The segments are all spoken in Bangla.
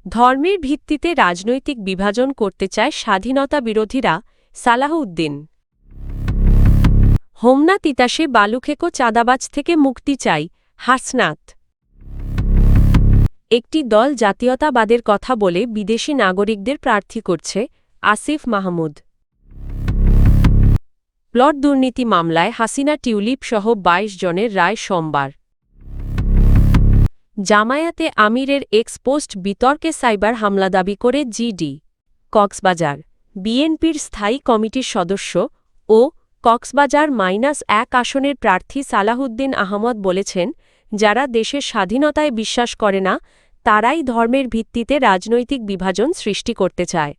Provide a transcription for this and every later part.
ধর্মের ভিত্তিতে রাজনৈতিক বিভাজন করতে চায় স্বাধীনতা বিরোধীরা, সালাহউদ্দিন। হোমনা তিতাসে বালুখেকো চাঁদাবাজ থেকে মুক্তি চাই, হাসনাত। একটি দল জাতীয়তাবাদের কথা বলে বিদেশি নাগরিকদের প্রার্থী করছে, আসিফ মাহমুদ। প্লট দুর্নীতি মামলায় হাসিনা টিউলিপ সহ ২২ জনের রায় সোমবার। জামায়াতে আমিরের এক্সপোস্ট বিতর্কে সাইবার হামলা দাবি করে জিডি। কক্সবাজার বিএনপির স্থায়ী কমিটির সদস্য ও কক্সবাজার -১ আসনের প্রার্থী সালাহউদ্দিন আহমদ বলেছেন, যারা দেশের স্বাধীনতায় বিশ্বাস করে না তারাই ধর্মের ভিত্তিতে রাজনৈতিক বিভাজন সৃষ্টি করতে চায়।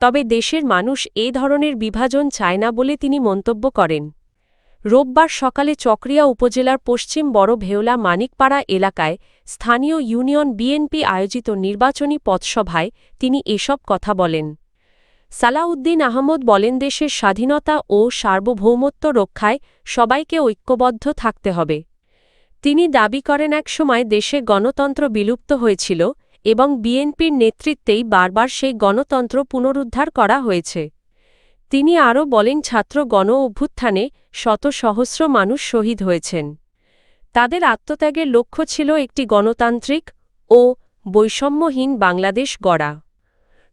তবে দেশের মানুষ এ ধরনের বিভাজন চায় না বলে তিনি মন্তব্য করেন। রোববার সকালে চকরিয়া উপজেলার পশ্চিম বড় ভেওলা মানিকপাড়া এলাকায় স্থানীয় ইউনিয়ন বিএনপি আয়োজিত নির্বাচনী পথসভায় তিনি এসব কথা বলেন। সালাহউদ্দিন আহমদ বলেন, দেশের স্বাধীনতা ও সার্বভৌমত্ব রক্ষায় সবাইকে ঐক্যবদ্ধ থাকতে হবে। তিনি দাবি করেন, একসময় দেশে গণতন্ত্র বিলুপ্ত হয়েছিল এবং বিএনপির নেতৃত্বেই বারবার সেই গণতন্ত্র পুনরুদ্ধার করা হয়েছে। তিনি আরও বলেন, ছাত্র গণ অভ্যুত্থানে শত সহস্র মানুষ শহীদ হয়েছেন। তাদের আত্মত্যাগের লক্ষ্য ছিল একটি গণতান্ত্রিক ও বৈষম্যহীন বাংলাদেশ গড়া।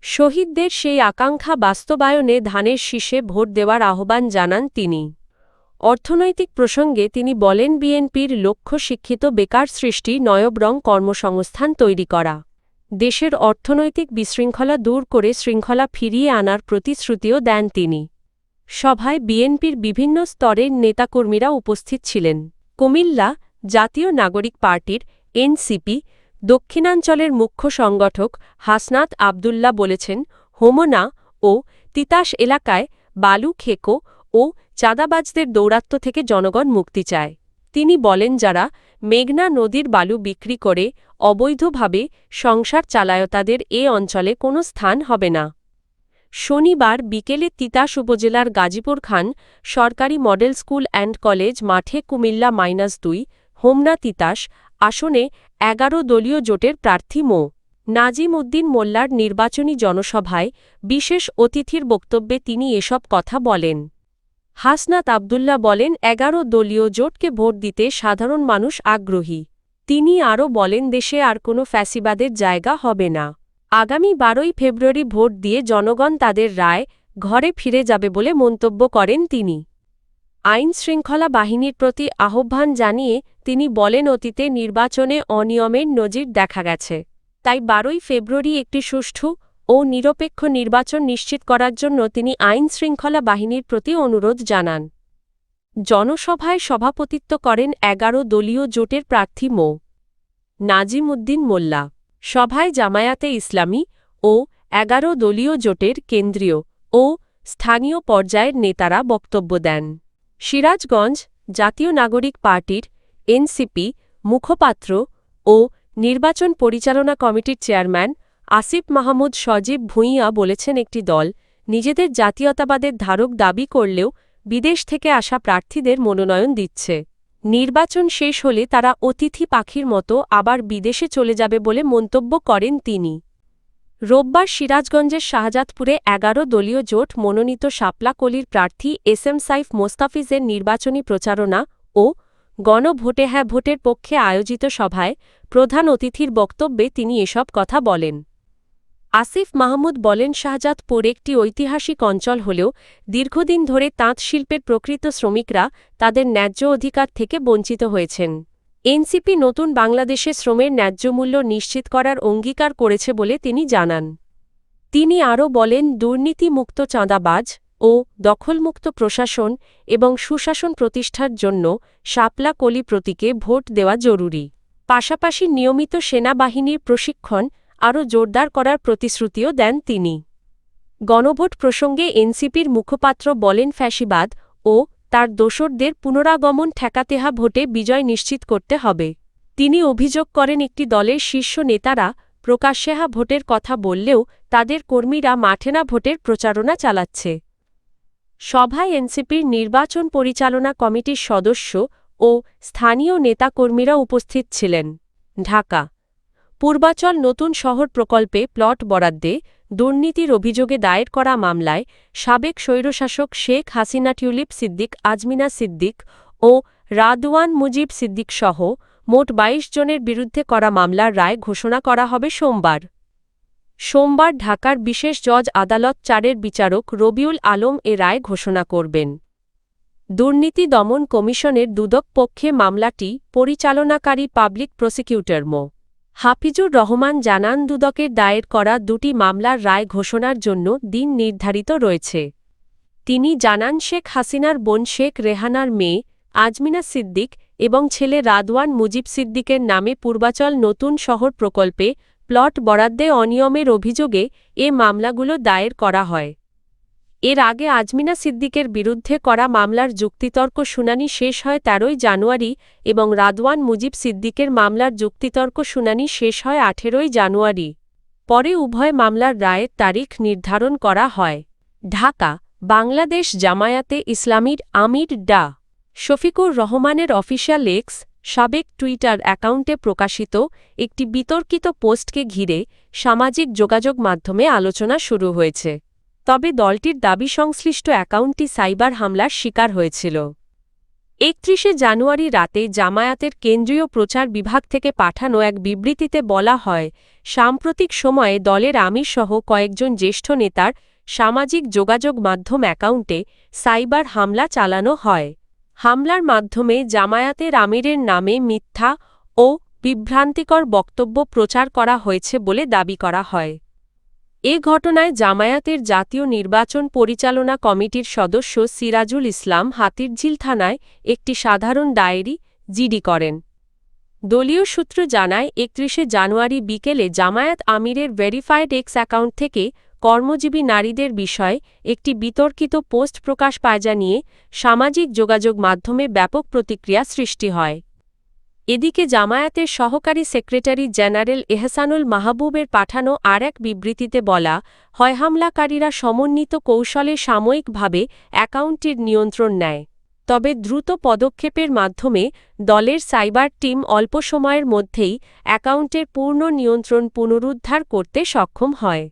শহীদদের সেই আকাঙ্ক্ষা বাস্তবায়নে ধানের শীষে ভোট দেওয়ার আহ্বান জানান তিনি। অর্থনৈতিক প্রসঙ্গে তিনি বলেন, বিএনপির লক্ষ্য শিক্ষিত বেকার সৃষ্টি, নয়বরং কর্মসংস্থান তৈরি করা। দেশের অর্থনৈতিক বিশৃঙ্খলা দূর করে শৃঙ্খলা ফিরিয়ে আনার প্রতিশ্রুতিও দেন তিনি। সভায় বিএনপির বিভিন্ন স্তরের নেতাকর্মীরা উপস্থিত ছিলেন। কুমিল্লা জাতীয় নাগরিক পার্টির এনসিপি দক্ষিণাঞ্চলের মুখ্য সংগঠক হাসনাত আবদুল্লাহ বলেছেন, হোমনা ও তিতাস এলাকায় বালু খেকো ও চাঁদাবাজদের দৌরাত্ম্য থেকে জনগণ মুক্তি চায়। তিনি বলেন, যারা মেঘনা নদীর বালু বিক্রি করে অবৈধভাবে সংসার চালায় তাদের এ অঞ্চলে কোনো স্থান হবে না। শনিবার বিকেলে তিতাস উপজেলার গাজীপুর খান সরকারি মডেল স্কুল অ্যান্ড কলেজ মাঠে কুমিল্লা -২ হোমনা তিতাস আসনে ১১ দলীয় জোটের প্রার্থী মো. নাজিম উদ্দিন মোল্লার নির্বাচনী জনসভায় বিশেষ অতিথির বক্তব্যে তিনি এসব কথা বলেন। হাসনাত আবদুল্লাহ বলেন, ১১ দলীয় জোটকে ভোট দিতে সাধারণ মানুষ আগ্রহী। তিনি আরও বলেন, দেশে আর কোনো ফ্যাসিবাদের জায়গা হবে না। আগামী ১২ই ফেব্রুয়ারি ভোট দিয়ে জনগণ তাদের রায় ঘরে ফিরে যাবে বলে মন্তব্য করেন তিনি। আইনশৃঙ্খলা বাহিনীর প্রতি আহ্বান জানিয়ে তিনি বলেন, অতীতে নির্বাচনে অনিয়মের নজির দেখা গেছে। তাই ১২ই ফেব্রুয়ারি একটি সুষ্ঠু ও নিরপেক্ষ নির্বাচন নিশ্চিত করার জন্য তিনি আইনশৃঙ্খলা বাহিনীর প্রতি অনুরোধ জানান। জনসভায় সভাপতিত্ব করেন ১১ দলীয় জোটের প্রার্থী মো. নাজিম উদ্দিন মোল্লা। সভায় জামায়াতে ইসলামী ও ১১ দলীয় জোটের কেন্দ্রীয় ও স্থানীয় পর্যায়ের নেতারা বক্তব্য দেন। সিরাজগঞ্জ জাতীয় নাগরিক পার্টির এনসিপি মুখপাত্র ও নির্বাচন পরিচালনা কমিটির চেয়ারম্যান আসিফ মাহমুদ সজীব ভূঁইয়া বলেছেন, একটি দল নিজেদের জাতীয়তাবাদের ধারক দাবি করলেও বিদেশ থেকে আসা প্রার্থীদের মনোনয়ন দিচ্ছে। নির্বাচন শেষ হলে তারা অতিথি পাখির মতো আবার বিদেশে চলে যাবে বলে মন্তব্য করেন তিনি। রোববার সিরাজগঞ্জের শাহজাদপুরে ১১ দলীয় জোট মনোনীত শাপলা কলির প্রার্থী এসএম সাইফ মোস্তাফিজের নির্বাচনী প্রচারণা ও গণভোটে হ্যাঁ ভোটের পক্ষে আয়োজিত সভায় প্রধান অতিথির বক্তব্যে তিনি এসব কথা বলেন। আসিফ মাহমুদ বলেন, শাহজাদপুর একটি ঐতিহাসিক অঞ্চল হলেও দীর্ঘদিন ধরে তাঁত শিল্পের প্রকৃত শ্রমিকরা তাদের ন্যায্য অধিকার থেকে বঞ্চিত হয়েছেন। এনসিপি নতুন বাংলাদেশে শ্রমের ন্যায্যমূল্য নিশ্চিত করার অঙ্গীকার করেছে বলে তিনি জানান। তিনি আরও বলেন, দুর্নীতিমুক্ত চাঁদাবাজ ও দখলমুক্ত প্রশাসন এবং সুশাসন প্রতিষ্ঠার জন্য শাপলা কলি প্রতীকে ভোট দেওয়া জরুরি। পাশাপাশি নিয়মিত সেনাবাহিনীর প্রশিক্ষণ আরও জোরদার করার প্রতিশ্রুতিও দেন তিনি। গণভোট প্রসঙ্গে এনসিপির মুখপাত্র বলেন, ফ্যাসিবাদ ও তার দোসরদের পুনরাগমন ঠেকাতে ভোটে বিজয় নিশ্চিত করতে হবে। তিনি অভিযোগ করেন, একটি দলের শীর্ষ নেতারা প্রকাশ্যে ভোটের কথা বললেও তাদের কর্মীরা মাঠে না ভোটের প্রচারণা চালাচ্ছে। সভায় এনসিপির নির্বাচন পরিচালনা কমিটির সদস্য ও স্থানীয় নেতাকর্মীরা উপস্থিত ছিলেন। ঢাকা পূর্বাচল নতুন শহর প্রকল্পে প্লট বরাদ্দে দুর্নীতির অভিযোগে দায়ের করা মামলায় সাবেক স্বৈরশাসক শেখ হাসিনা টিউলিপ সিদ্দিক, আজমিনা সিদ্দিক ও রাদওয়ান মুজিব সিদ্দিক সহ মোট ২২ জনের বিরুদ্ধে করা মামলার রায় ঘোষণা করা হবে সোমবার ঢাকার বিশেষ জজ আদালত ৪-এর বিচারক রবিউল আলম এ রায় ঘোষণা করবেন। দুর্নীতি দমন কমিশনের দুদক পক্ষে মামলাটি পরিচালনাকারী পাবলিক প্রসিকিউটর মো. হাফিজুর রহমান জানান, দুদকের দায়ের করা দুটি মামলার রায় ঘোষণার জন্য দিন নির্ধারিত রয়েছে। তিনি জানান, শেখ হাসিনার বোন শেখ রেহানার মেয়ে আজমিনা সিদ্দিক এবং ছেলে রাদওয়ান মুজিব সিদ্দিকের নামে পূর্বাচল নতুন শহর প্রকল্পে প্লট বরাদ্দে অনিয়মের অভিযোগে এ মামলাগুলো দায়ের করা হয়। এর আগে আজমিনা সিদ্দিকের বিরুদ্ধে করা মামলার যুক্তিতর্ক শুনানি শেষ হয় ১৩ই জানুয়ারি এবং রাদওয়ান মুজিব সিদ্দিকের মামলার যুক্তিতর্ক শুনানি শেষ হয় ১৮ই জানুয়ারি। পরে উভয় মামলার রায়ের তারিখ নির্ধারণ করা হয়। ঢাকা, বাংলাদেশ জামায়াতে ইসলামীর আমির ডা. শফিকুর রহমানের অফিশিয়াল এক্স সাবেক টুইটার অ্যাকাউন্টে প্রকাশিত একটি বিতর্কিত পোস্টকে ঘিরে সামাজিক যোগাযোগ মাধ্যমে আলোচনা শুরু হয়েছে। তবে দলটির দাবি সংশ্লিষ্ট অ্যাকাউন্টটি সাইবার হামলার শিকার হয়েছিল। ৩১শে জানুয়ারি রাতে জামায়াতের কেন্দ্রীয় প্রচার বিভাগ থেকে পাঠানো এক বিবৃতিতে বলা হয়, সাম্প্রতিক সময়ে দলের আমিরসহ কয়েকজন জ্যেষ্ঠ নেতার সামাজিক যোগাযোগ মাধ্যম অ্যাকাউন্টে সাইবার হামলা চালানো হয়। হামলার মাধ্যমে জামায়াতের আমিরের নামে মিথ্যা ও বিভ্রান্তিকর বক্তব্য প্রচার করা হয়েছে বলে দাবি করা হয়। এ ঘটনায় জামায়াতের জাতীয় নির্বাচন পরিচালনা কমিটির সদস্য সিরাজুল ইসলাম হাতিরঝিল থানায় একটি সাধারণ ডায়েরি জিডি করেন। দলীয় সূত্র জানায়, ৩১শে জানুয়ারি বিকেলে জামায়াত আমিরের ভেরিফায়েড এক্স অ্যাকাউন্ট থেকে কর্মজীবী নারীদের বিষয়ে একটি বিতর্কিত পোস্ট প্রকাশ পায়, যা নিয়ে সামাজিক যোগাযোগ মাধ্যমে ব্যাপক প্রতিক্রিয়া সৃষ্টি হয়। এদিকে জামায়াতের সহকারী সেক্রেটারি জেনারেল এহসানুল মাহবুবের পাঠানো আর এক বিবৃতিতে বলা হয়, হামলাকারীরা সমন্বিত কৌশলে সাময়িকভাবে অ্যাকাউন্টটির নিয়ন্ত্রণ নেয়। তবে দ্রুত পদক্ষেপের মাধ্যমে দলের সাইবার টিম অল্প সময়ের মধ্যেই অ্যাকাউন্টের পূর্ণ নিয়ন্ত্রণ পুনরুদ্ধার করতে সক্ষম হয়।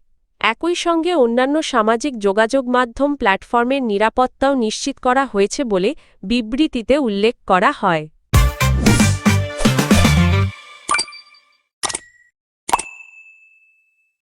একই সঙ্গে অন্যান্য সামাজিক যোগাযোগ মাধ্যম প্ল্যাটফর্মের নিরাপত্তাও নিশ্চিত করা হয়েছে বলে বিবৃতিতে উল্লেখ করা হয়।